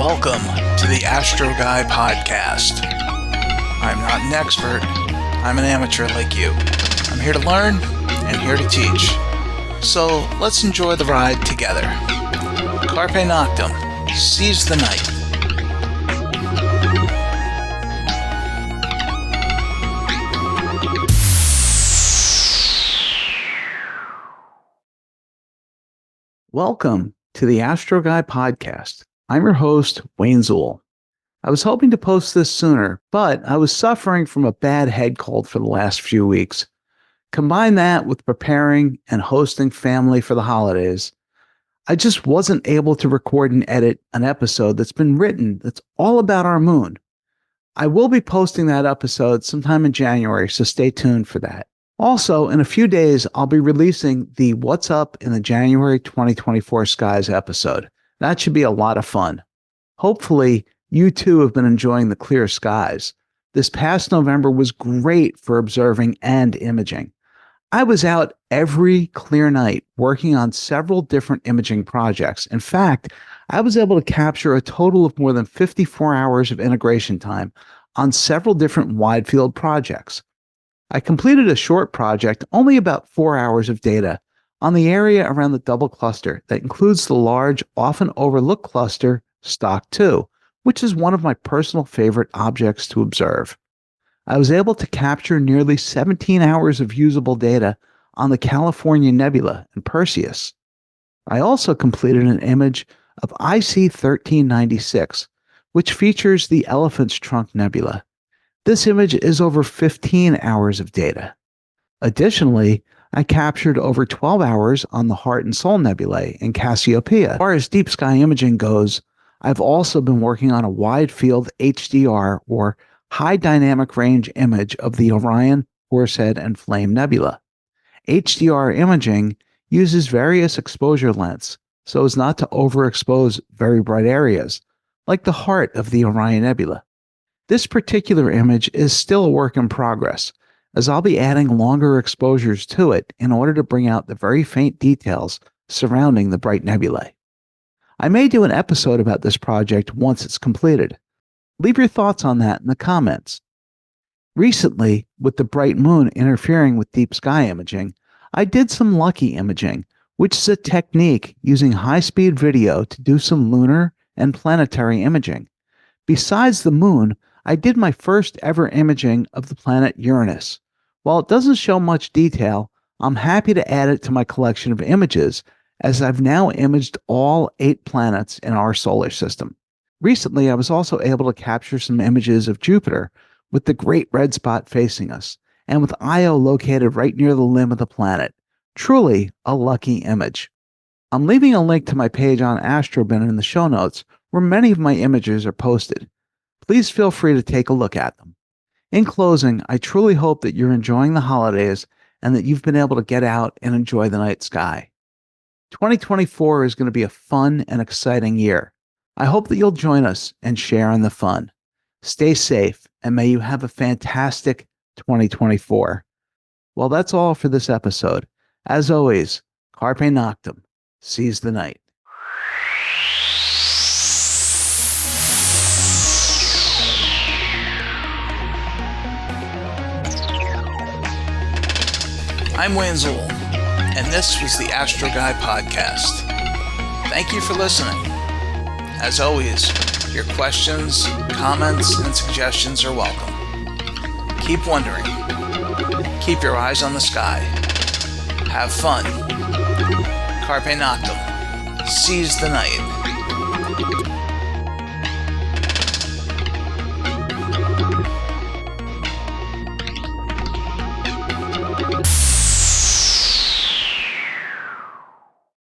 Welcome to the AstroGuy Podcast. I'm not an expert. I'm an amateur like you. I'm here to learn and here to teach. So let's enjoy the ride together. Carpe Noctem. Seize the night. Welcome to the AstroGuy Podcast. I'm your host, Wayne Zuhl. I was hoping to post this sooner, but I was suffering from a bad head cold for the last few weeks. Combine that with preparing and hosting family for the holidays, I just wasn't able to record and edit an episode that's been written that's all about our moon. I will be posting that episode sometime in January, so stay tuned for that. Also, in a few days, I'll be releasing the What's Up in the January 2024 Skies episode. That should be a lot of fun. Hopefully, you too have been enjoying the clear skies. This past November was great for observing and imaging. I was out every clear night working on several different imaging projects. In fact, I was able to capture a total of more than 54 hours of integration time on several different wide field projects. I completed a short project, only about 4 hours of data, on the area around the double cluster that includes the large, often overlooked cluster, Stock 2, which is one of my personal favorite objects to observe. I was able to capture nearly 17 hours of usable data on the California Nebula and Perseus. I also completed an image of IC 1396, which features the Elephant's Trunk Nebula. This image is over 15 hours of data. Additionally, I captured over 12 hours on the Heart and Soul Nebulae in Cassiopeia. As far as deep sky imaging goes, I've also been working on a wide field HDR, or high dynamic range image, of the Orion, Horsehead, and Flame Nebula. HDR imaging uses various exposure lengths so as not to overexpose very bright areas, like the heart of the Orion Nebula. This particular image is still a work in progress, as I'll be adding longer exposures to it in order to bring out the very faint details surrounding the bright nebulae. I may do an episode about this project once it's completed. Leave your thoughts on that in the comments. Recently, with the bright moon interfering with deep sky imaging, I did some lucky imaging, which is a technique using high-speed video to do some lunar and planetary imaging. Besides the moon, I did my first ever imaging of the planet Uranus. While it doesn't show much detail, I'm happy to add it to my collection of images, as I've now imaged all 8 planets in our solar system. Recently, I was also able to capture some images of Jupiter with the great red spot facing us, and with Io located right near the limb of the planet. Truly a lucky image. I'm leaving a link to my page on Astrobin in the show notes, where many of my images are posted. Please feel free to take a look at them. In closing, I truly hope that you're enjoying the holidays and that you've been able to get out and enjoy the night sky. 2024 is going to be a fun and exciting year. I hope that you'll join us and share in the fun. Stay safe, and may you have a fantastic 2024. Well, that's all for this episode. As always, Carpe Noctem. Seize the night. I'm Wayne Zuhl, and this was the AstroGuy Podcast. Thank you for listening. As always, your questions, comments, and suggestions are welcome. Keep wondering. Keep your eyes on the sky. Have fun. Carpe Noctem. Seize the night.